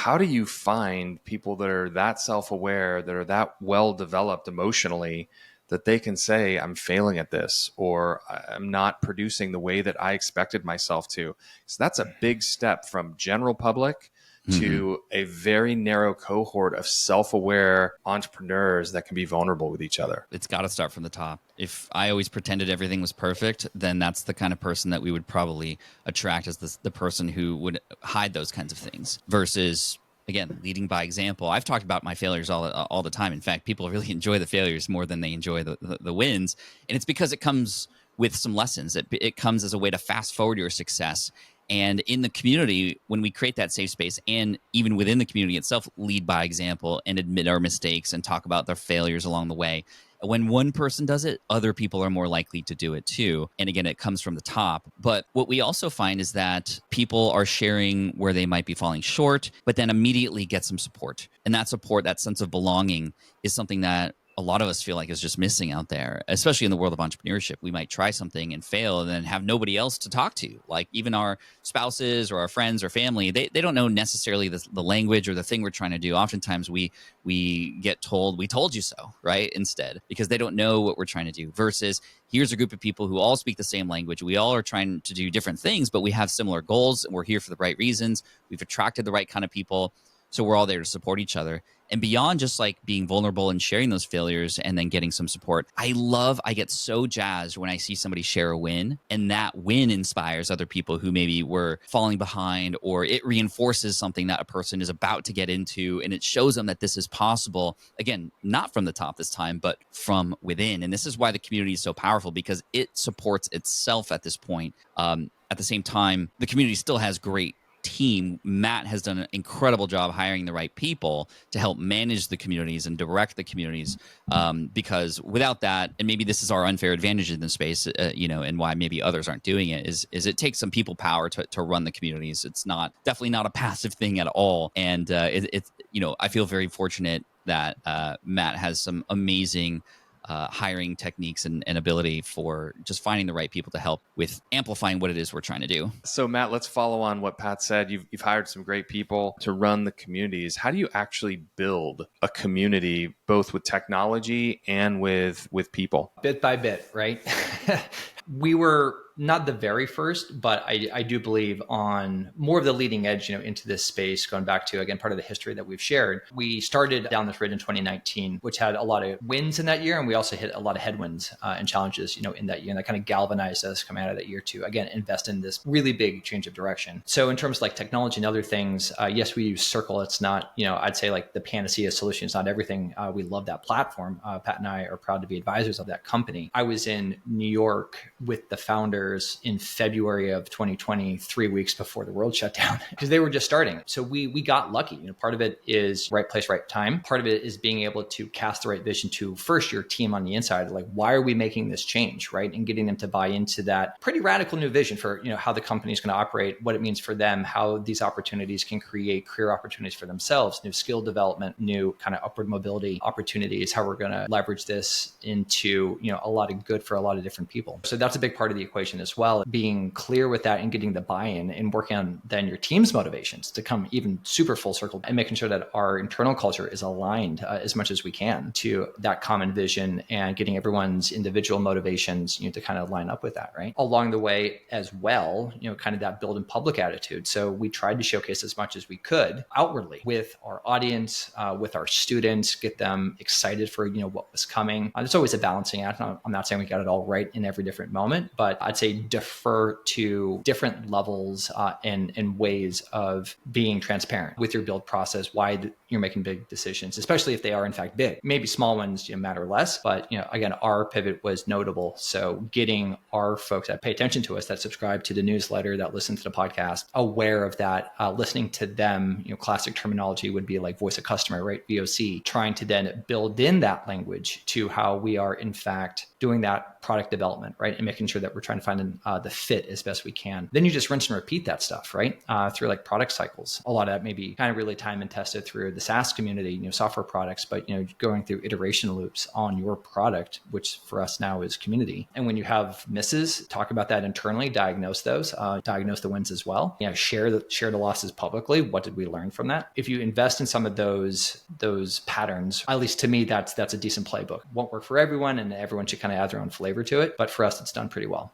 how do you find people that are that self-aware, that are that well-developed emotionally, that they can say, I'm failing at this, or I'm not producing the way that I expected myself to? So that's a big step from general public to a very narrow cohort of self-aware entrepreneurs that can be vulnerable with each other. It's got to start from the top. If I always pretended everything was perfect, then that's the kind of person that we would probably attract as the person who would hide those kinds of things versus, again, leading by example. I've talked about my failures all the time. In fact, people really enjoy the failures more than they enjoy the wins. And it's because it comes with some lessons. It comes as a way to fast forward your success. And in the community, when we create that safe space, and even within the community itself, lead by example and admit our mistakes and talk about their failures along the way. When one person does it, other people are more likely to do it too. And again, it comes from the top. But what we also find is that people are sharing where they might be falling short, but then immediately get some support. And that support, that sense of belonging, is something that a lot of us feel like is just missing out there, especially in the world of entrepreneurship. We might try something and fail and then have nobody else to talk to. Like even our spouses or our friends or family, they don't know necessarily the language or the thing we're trying to do. Oftentimes we get told, we told you so, right? Instead, because they don't know what we're trying to do, versus here's a group of people who all speak the same language. We all are trying to do different things, but we have similar goals and we're here for the right reasons. We've attracted the right kind of people. So we're all there to support each other. And beyond just like being vulnerable and sharing those failures and then getting some support, I get so jazzed when I see somebody share a win, and that win inspires other people who maybe were falling behind, or it reinforces something that a person is about to get into, and it shows them that this is possible. Again, not from the top this time, but from within. And this is why the community is so powerful, because it supports itself at this point. At the same time, the community still has great team. Matt has done an incredible job hiring the right people to help manage the communities and direct the communities, because without that, and maybe this is our unfair advantage in this space, and why maybe others aren't doing it, is it takes some people power to run the communities. It's definitely not a passive thing at all. And it's I feel very fortunate that Matt has some amazing hiring techniques and ability for just finding the right people to help with amplifying what it is we're trying to do. So Matt, let's follow on what Pat said. You've hired some great people to run the communities. How do you actually build a community, both with technology and with people? Bit by bit, right? We were not the very first, but I do believe on more of the leading edge, into this space, going back to, again, part of the history that we've shared. We started down this road in 2019, which had a lot of wins in that year. And we also hit a lot of headwinds and challenges, in that year. And that kind of galvanized us coming out of that year to, again, invest in this really big change of direction. So in terms of like technology and other things, yes, we use Circle. It's not, I'd say like the panacea solution. It's not everything. We love that platform. Pat and I are proud to be advisors of that company. I was in New York with the founders in February of 2020, 3 weeks before the world shut down, because they were just starting. So we got lucky. Part of it is right place, right time. Part of it is being able to cast the right vision to first your team on the inside, like, why are we making this change, right? And getting them to buy into that pretty radical new vision for, how the company is going to operate, what it means for them, how these opportunities can create career opportunities for themselves, new skill development, new kind of upward mobility opportunities, how we're going to leverage this into, a lot of good for a lot of different people. So that's a big part of the equation as well, being clear with that and getting the buy-in and working on then your team's motivations to come even super full circle, and making sure that our internal culture is aligned as much as we can to that common vision, and getting everyone's individual motivations, to kind of line up with that, right? Along the way as well, kind of that build in public attitude. So we tried to showcase as much as we could outwardly with our audience, with our students, get them excited for, what was coming. There's always a balancing act. I'm not saying we got it all right in every different moment, but I'd say defer to different levels and ways of being transparent with your build process, why you're making big decisions, especially if they are in fact big. Maybe small ones matter less, but again, our pivot was notable. So getting our folks that pay attention to us, that subscribe to the newsletter, that listen to the podcast, aware of that, listening to them, classic terminology would be like voice of customer, right? VOC, trying to then build in that language to how we are in fact doing that product development, right? And making sure that we're trying to find the fit as best we can. Then you just rinse and repeat that stuff, right? Through like product cycles. A lot of that may be kind of really time and tested through the SaaS community, software products, but, going through iteration loops on your product, which for us now is community. And when you have misses, talk about that internally, diagnose those, diagnose the wins as well. Share the losses publicly. What did we learn from that? If you invest in some of those patterns, at least to me, that's a decent playbook. Won't work for everyone, and everyone should kind of add their own flavor to it. But for us, it's done pretty well.